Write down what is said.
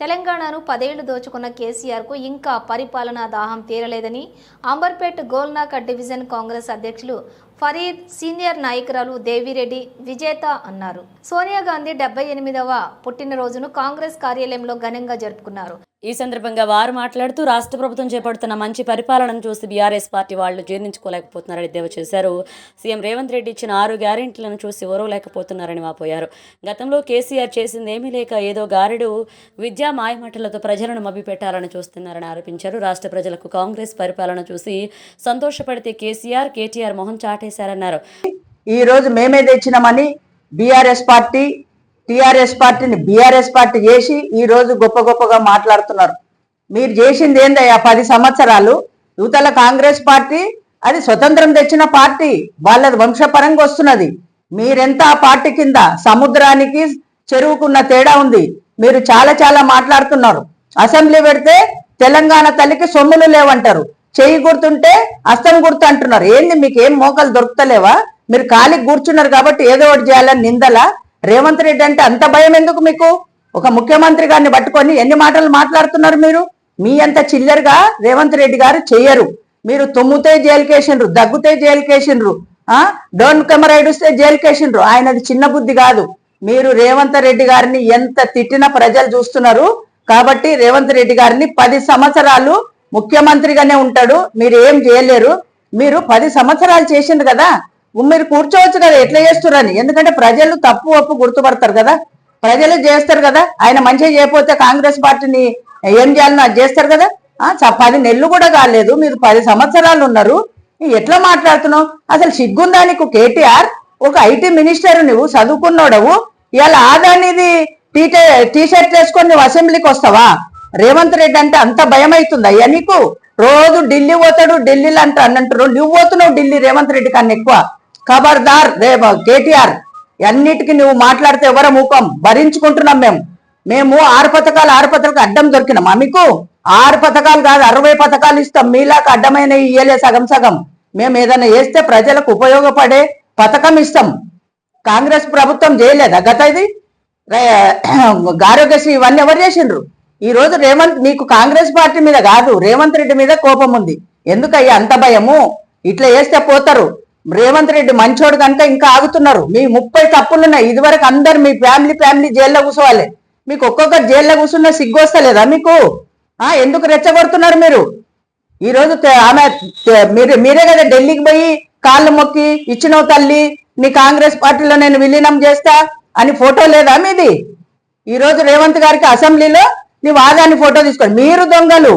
తెలంగాణను 10 ఏళ్లు దోచుకున్న కేసీఆర్కు ఇంకా పరిపాలనా దాహం తీరలేదని అంబర్పేట్ గోల్నాక డివిజన్ కాంగ్రెస్ అధ్యక్షులు ఫరీద్, సీనియర్ నాయకురాలు దేవిరెడ్డి విజేత అన్నారు. సోనియా గాంధీ 78వ పుట్టినరోజును కాంగ్రెస్ కార్యాలయంలో ఘనంగా జరుపుకున్నారు. ఈ సందర్భంగా వారు మాట్లాడుతూ రాష్ట్ర ప్రభుత్వం చేపడుతున్న మంచి పరిపాలనను చూసి బీఆర్ఎస్ పార్టీ వాళ్ళు జీర్ణించుకోలేకపోతున్నారని ఎద్దేవా చేశారు. సీఎం రేవంత్ రెడ్డి ఇచ్చిన 6 గ్యారెంటీలను చూసి ఓరవలేకపోతున్నారని వాపోయారు. గతంలో కేసీఆర్ చేసింది ఏమీ లేక ఏదో గారెడు విద్యా మాయమాటలతో ప్రజలను మభ్యపెట్టాలని చూస్తున్నారని ఆరోపించారు. రాష్ట్ర ప్రజలకు కాంగ్రెస్ పరిపాలన చూసి సంతోషపడితే కేటీఆర్ మొహం చాటేశారన్నారు. ఈ రోజు మేమే తెచ్చినామని బీఆర్ఎస్ పార్టీ టీఆర్ఎస్ పార్టీని బీఆర్ఎస్ పార్టీ చేసి ఈ రోజు గొప్ప గొప్పగా మాట్లాడుతున్నారు. మీరు చేసింది ఏందయ్యా 10 సంవత్సరాలు? యువతల కాంగ్రెస్ పార్టీ అది స్వతంత్రం తెచ్చిన పార్టీ, వాళ్ళది వంశపరంగా వస్తున్నది. మీరెంత ఆ పార్టీ కింద సముద్రానికి చెరువుకున్న తేడా ఉంది. మీరు చాలా మాట్లాడుతున్నారు. అసెంబ్లీ పెడితే తెలంగాణ తల్లికి సొమ్ములు లేవంటారు, చెయ్యి గుర్తుంటే అస్తం గుర్తు అంటున్నారు. ఏంది మీకు ఏం మోకాలు దొరుకుతలేవా? మీరు ఖాళీ కూర్చున్నారు కాబట్టి ఏదో ఒకటి చేయాలని నిందల. రేవంత్ రెడ్డి అంటే అంత భయం ఎందుకు మీకు? ఒక ముఖ్యమంత్రి గారిని పట్టుకొని ఎన్ని మాటలు మాట్లాడుతున్నారు మీరు? మీ అంత చిల్లరగా రేవంత్ రెడ్డి గారు చెయ్యరు. మీరు తుమ్ముతే జైలుకేసిండ్రు, దగ్గుతే జైలుకేసిండ్రు, డోన్ కెమెరైడుస్తే జైలుకేసిండ్రు. ఆయనది చిన్న బుద్ధి కాదు. మీరు రేవంత్ రెడ్డి గారిని ఎంత తిట్టినా ప్రజలు చూస్తున్నారు. కాబట్టి రేవంత్ రెడ్డి గారిని 10 సంవత్సరాలు ముఖ్యమంత్రిగానే ఉంటాడు. మీరు ఏం చేయలేరు. మీరు 10 సంవత్సరాలు చేసిండ్రు కదా, మీరు కూర్చోవచ్చు కదా ఎట్లా చేస్తురని. ఎందుకంటే ప్రజలు తప్పు ఒప్పు గుర్తుపడతారు కదా, ప్రజలు చేస్తారు కదా. ఆయన మంచిగా చేయకపోతే కాంగ్రెస్ పార్టీని ఏం చేయాలని అది చేస్తారు కదా. 10 నెలలు కూడా కాలేదు, మీరు 10 సంవత్సరాలు ఉన్నారు. ఎట్లా మాట్లాడుతున్నావు? అసలు సిగ్గుందా నీకు? కేటీఆర్ ఒక ఐటీ మినిస్టర్, నువ్వు చదువుకున్నాడవు. ఇవాళ ఆదానిది టీ షర్ట్ వేసుకొని నువ్వు అసెంబ్లీకి వస్తావా? రేవంత్ రెడ్డి అంటే అంత భయం అవుతుంది అయ్యా నీకు? రోజు ఢిల్లీ పోతాడు, ఢిల్లీలో అంటారు. నువ్వు పోతున్నావు ఢిల్లీ రేవంత్ రెడ్డి కన్నా ఎక్కువ. ఖబర్దార్ కేటీఆర్, అన్నిటికీ నువ్వు మాట్లాడితే ఎవర మూకం భరించుకుంటున్నాం. మేము 6 పథకాలకు అడ్డం దొరికినామా మీకు? 6 పథకాలు కాదు 60 పథకాలు ఇస్తాం. మీలాక అడ్డమైన ఇయ్యలే సగం. మేము ఏదైనా వేస్తే ప్రజలకు ఉపయోగపడే పథకం ఇస్తాం. కాంగ్రెస్ ప్రభుత్వం చేయలేదా గత ఇది? ఆరోగ్యశ్రీ ఇవన్నీ ఎవరు చేసిండ్రు? ఈ రోజు రేవంత్, మీకు కాంగ్రెస్ పార్టీ మీద కాదు రేవంత్ రెడ్డి మీద కోపం ఉంది. ఎందుకయ్యా అంత భయము? ఇట్లా వేస్తే పోతారు. రేవంత్ రెడ్డి మంచోడు కనుక ఇంకా ఆగుతున్నారు. మీ 30 తప్పులున్నాయి. ఇదివరకు అందరు మీ ఫ్యామిలీ జైల్లో కూర్చోవాలి. మీకు ఒక్కొక్కరు జైల్లో కూర్చున్న సిగ్గు వస్తలేదా మీకు? ఎందుకు రెచ్చగొడుతున్నారు మీరు? ఈ రోజు ఆమె మీరే కదా ఢిల్లీకి పోయి కాళ్ళు మొక్కి ఇచ్చినవు తల్లి, నీ కాంగ్రెస్ పార్టీలో నేను విలీనం చేస్తా అని ఫోటో లేదా మీది? ఈ రోజు రేవంత్ గారికి అసెంబ్లీలో నీ వాదాన్ని ఫోటో తీసుకోండి. మీరు దొంగలు.